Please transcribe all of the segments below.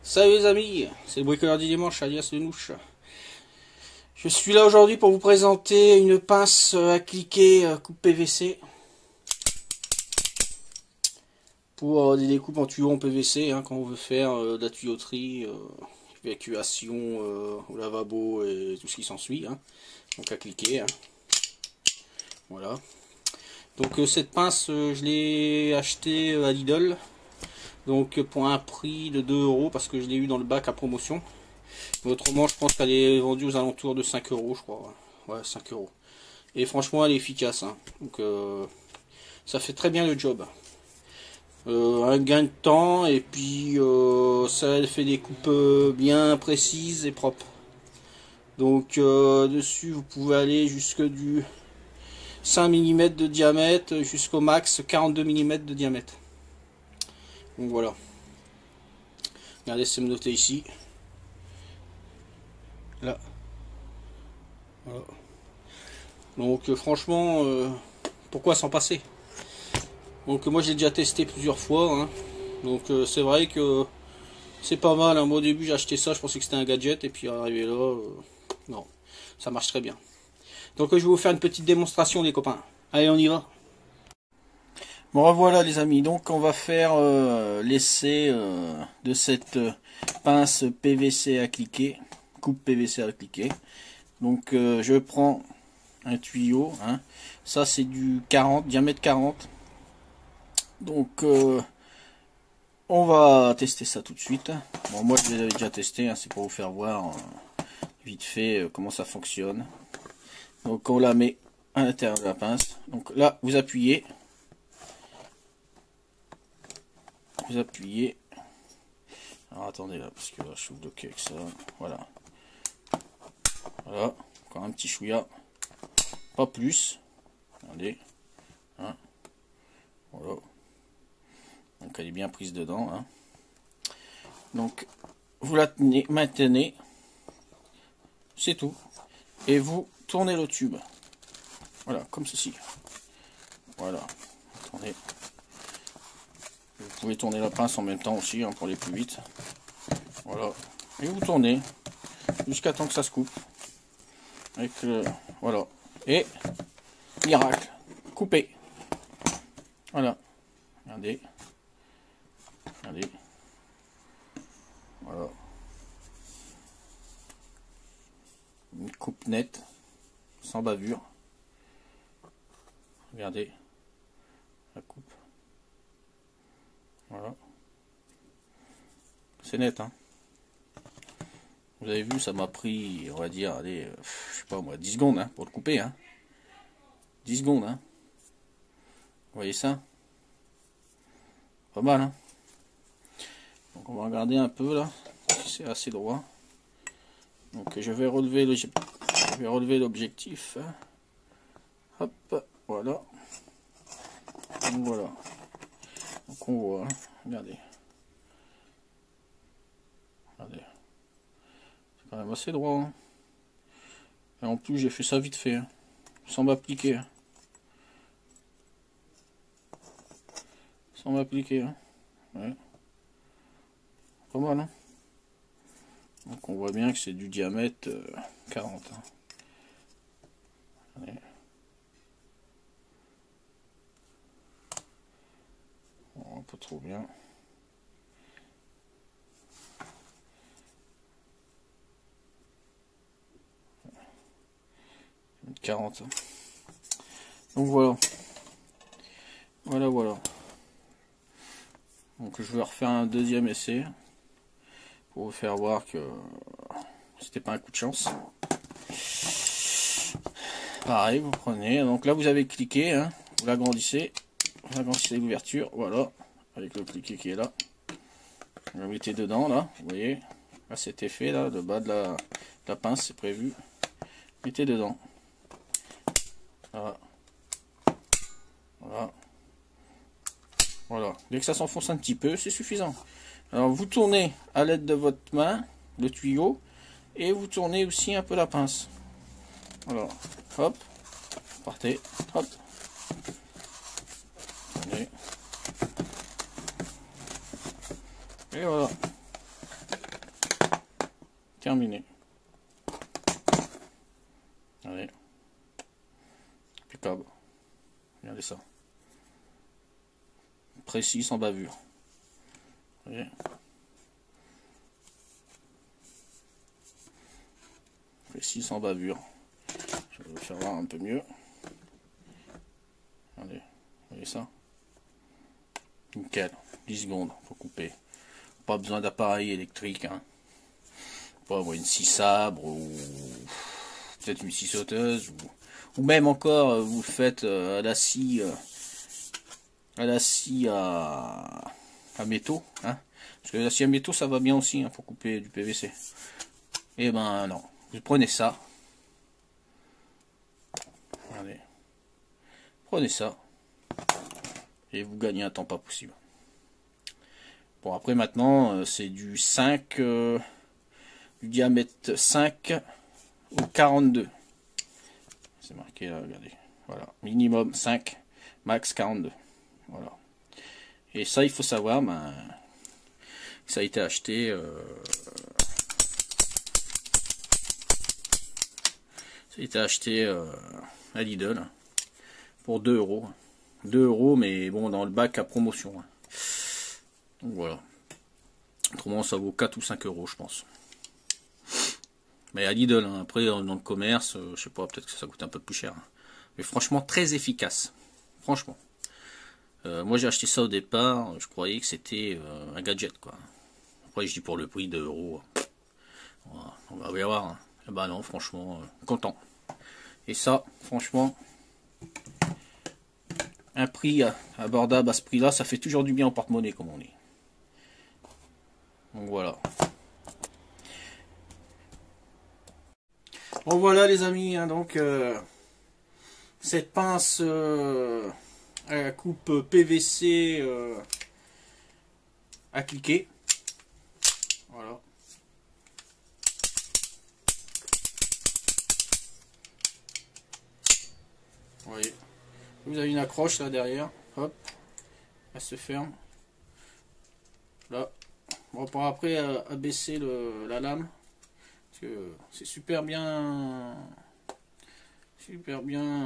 Salut les amis, c'est le bricoleur du dimanche alias le Nouche. Je suis là aujourd'hui pour vous présenter une pince à cliquer coupe PVC. Pour des découpes en tuyaux en PVC, quand on veut faire de la tuyauterie, évacuation au lavabo et tout ce qui s'ensuit. Donc à cliquer. Voilà. Donc cette pince, je l'ai achetée à Lidl. Donc pour un prix de 2 € parce que je l'ai eu dans le bac à promotion. Mais autrement, je pense qu'elle est vendue aux alentours de 5 €, je crois. Ouais, 5 €. Et franchement, elle est efficace. Donc ça fait très bien le job. Un gain de temps et puis ça elle fait des coupes bien précises et propres. Donc dessus, vous pouvez aller jusque du 5 mm de diamètre jusqu'au max 42 mm de diamètre. Donc voilà. Regardez, c'est noté ici. Là. Voilà. Donc franchement, pourquoi s'en passer? Donc moi j'ai déjà testé plusieurs fois. Donc c'est vrai que c'est pas mal. Moi au début j'ai acheté ça, je pensais que c'était un gadget. Et puis arrivé là, non. Ça marche très bien. Donc je vais vous faire une petite démonstration les copains. Allez, on y va. Bon revoilà les amis, donc on va faire l'essai de cette pince PVC à cliquer, coupe PVC à cliquer. Donc je prends un tuyau, ça c'est du 40, diamètre 40. Donc on va tester ça tout de suite. Bon moi je l'ai déjà testé, c'est pour vous faire voir vite fait comment ça fonctionne. Donc on la met à l'intérieur de la pince. Donc là vous appuyez. Vous appuyez. Alors attendez là, parce que là, je suis bloqué avec ça. Voilà. Voilà. Encore un petit chouïa. Pas plus. Regardez. Voilà. Donc elle est bien prise dedans. Donc vous la tenez, maintenez. C'est tout. Et vous tournez le tube. Voilà, comme ceci. Voilà. Attendez. Vous pouvez tourner la pince en même temps aussi pour aller plus vite. Voilà. Et vous tournez jusqu'à temps que ça se coupe. Avec voilà. Et miracle, coupé. Voilà. Regardez. Regardez. Voilà. Une coupe nette, sans bavure. Regardez la coupe. Voilà. C'est net, Vous avez vu, ça m'a pris, on va dire, allez, je sais pas moi, 10 secondes, pour le couper, 10 secondes, Vous voyez ça? Pas mal, Donc on va regarder un peu, là, si c'est assez droit. Donc je vais relever l'objectif. Hop, voilà. Donc voilà. Donc on voit, regardez. Regardez. C'est quand même assez droit. Et en plus j'ai fait ça vite fait. Sans m'appliquer. Sans m'appliquer. Ouais. Pas mal, Donc on voit bien que c'est du diamètre 40. Allez. Bon, pas trop bien. 40. Donc voilà. Voilà. Donc je vais refaire un deuxième essai pour vous faire voir que c'était pas un coup de chance. Pareil, vous prenez. Donc là vous avez cliqué, vous l'agrandissez, l'ouverture, voilà, avec le cliquet qui est là. Vous la mettez dedans là, vous voyez, à cet effet là, le bas de la pince c'est prévu. Mettez dedans. Voilà. Dès que ça s'enfonce un petit peu, c'est suffisant. Alors vous tournez à l'aide de votre main le tuyau et vous tournez aussi un peu la pince. Voilà. Hop. Partez. Hop. Tournez. Et voilà. terminé. Allez. Impeccable. Regardez ça. Précis, sans bavure. Vous voyez. Précis, sans bavure. Je vais le faire voir un peu mieux. Allez, vous voyez ça? Nickel. 10 secondes pour couper. Pas besoin d'appareil électrique. Hein. Pas avoir une scie sabre ou peut-être une scie sauteuse ou même encore vous le faites à la scie à métaux. Hein. Parce que la scie à métaux ça va bien aussi hein, pour couper du PVC. Et ben non. Vous prenez ça. Allez. Prenez ça. Et vous gagnez un temps pas possible. Bon après maintenant c'est du 5 du diamètre 5 au 42. C'est marqué là, regardez. Voilà, minimum 5, max 42. Voilà. Et ça il faut savoir ben, ça a été acheté à Lidl pour 2 euros. 2 euros mais bon dans le bac à promotion. Donc voilà. Autrement ça vaut 4 ou 5 euros je pense. Mais à Lidl, hein. Après dans le commerce, je sais pas, peut-être que ça coûte un peu plus cher. Hein. Mais franchement très efficace. Franchement. Moi j'ai acheté ça au départ, je croyais que c'était un gadget quoi. Après je dis pour le prix de euros. On va y voir. Hein. Et bah non, franchement, content. Et ça, franchement, un prix abordable à ce prix là, ça fait toujours du bien au porte-monnaie comme on dit. Donc voilà. Bon voilà les amis, hein, donc cette pince à la coupe PVC à cliquer. Voilà. Vous voyez. Vous avez une accroche là derrière. Hop. Elle se ferme. Là. On va après abaisser la lame. C'est super bien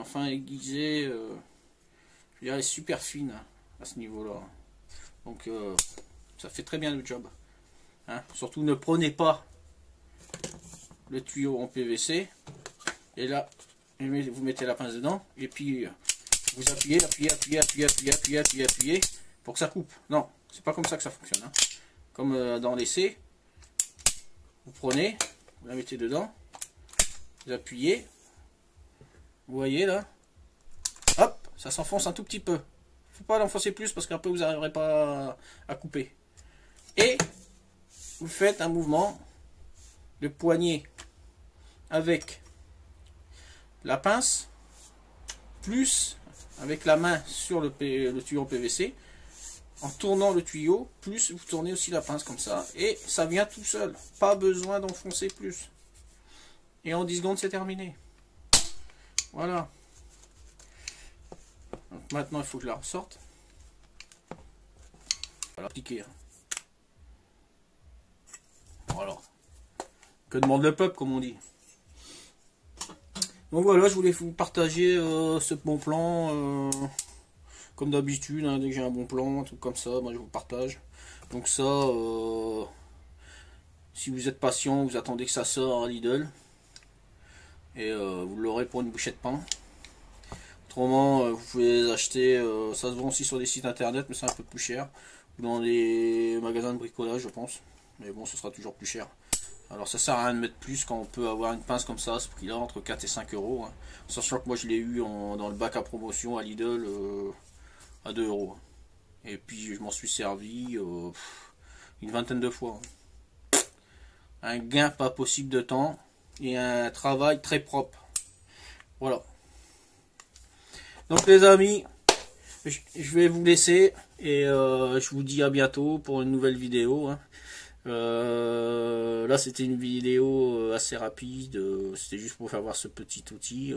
enfin aiguisé, je dirais super fine à ce niveau là, donc ça fait très bien le job hein. Surtout ne prenez pas le tuyau en PVC et là vous mettez la pince dedans et puis vous appuyez pour que ça coupe. Non, c'est pas comme ça que ça fonctionne hein. Comme dans l'essai, vous prenez, vous la mettez dedans, vous appuyez, vous voyez là, hop, ça s'enfonce un tout petit peu. Il ne faut pas l'enfoncer plus parce qu'après vous n'arriverez pas à couper. Et vous faites un mouvement de poignet avec la pince, plus avec la main sur le tuyau en PVC, en tournant le tuyau, plus vous tournez aussi la pince comme ça, et ça vient tout seul. Pas besoin d'enfoncer plus. Et en 10 secondes, c'est terminé. Voilà. Donc maintenant, il faut que je la ressorte. Voilà, appliquer. Voilà. Que demande le peuple, comme on dit. Donc voilà, je voulais vous partager ce bon plan. Comme d'habitude, hein, dès que j'ai un bon plan, un truc comme ça, moi je vous partage. Donc ça, si vous êtes patient, vous attendez que ça sorte à Lidl. Et vous l'aurez pour une bouchée de pain. Autrement, vous pouvez les acheter, ça se vend aussi sur des sites internet, mais c'est un peu plus cher. Ou dans les magasins de bricolage, je pense. Mais bon, ce sera toujours plus cher. Alors ça sert à rien de mettre plus quand on peut avoir une pince comme ça, à ce prix là, entre 4 et 5 euros. Hein. Sachant que moi je l'ai eu dans le bac à promotion à Lidl à 2 euros. Et puis je m'en suis servi une vingtaine de fois. Un gain pas possible de temps et un travail très propre. Voilà. Donc les amis, je vais vous laisser et je vous dis à bientôt pour une nouvelle vidéo. Hein. Là c'était une vidéo assez rapide, c'était juste pour faire voir ce petit outil.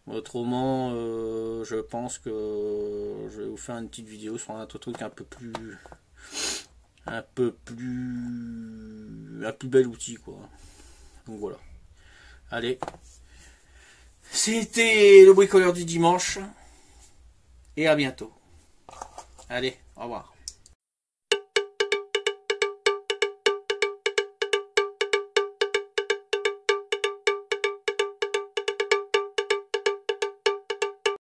Autrement je pense que je vais vous faire une petite vidéo sur un autre truc un plus bel outil quoi. Donc voilà. Allez. C'était le bricoleur du dimanche. Et à bientôt. Allez, au revoir.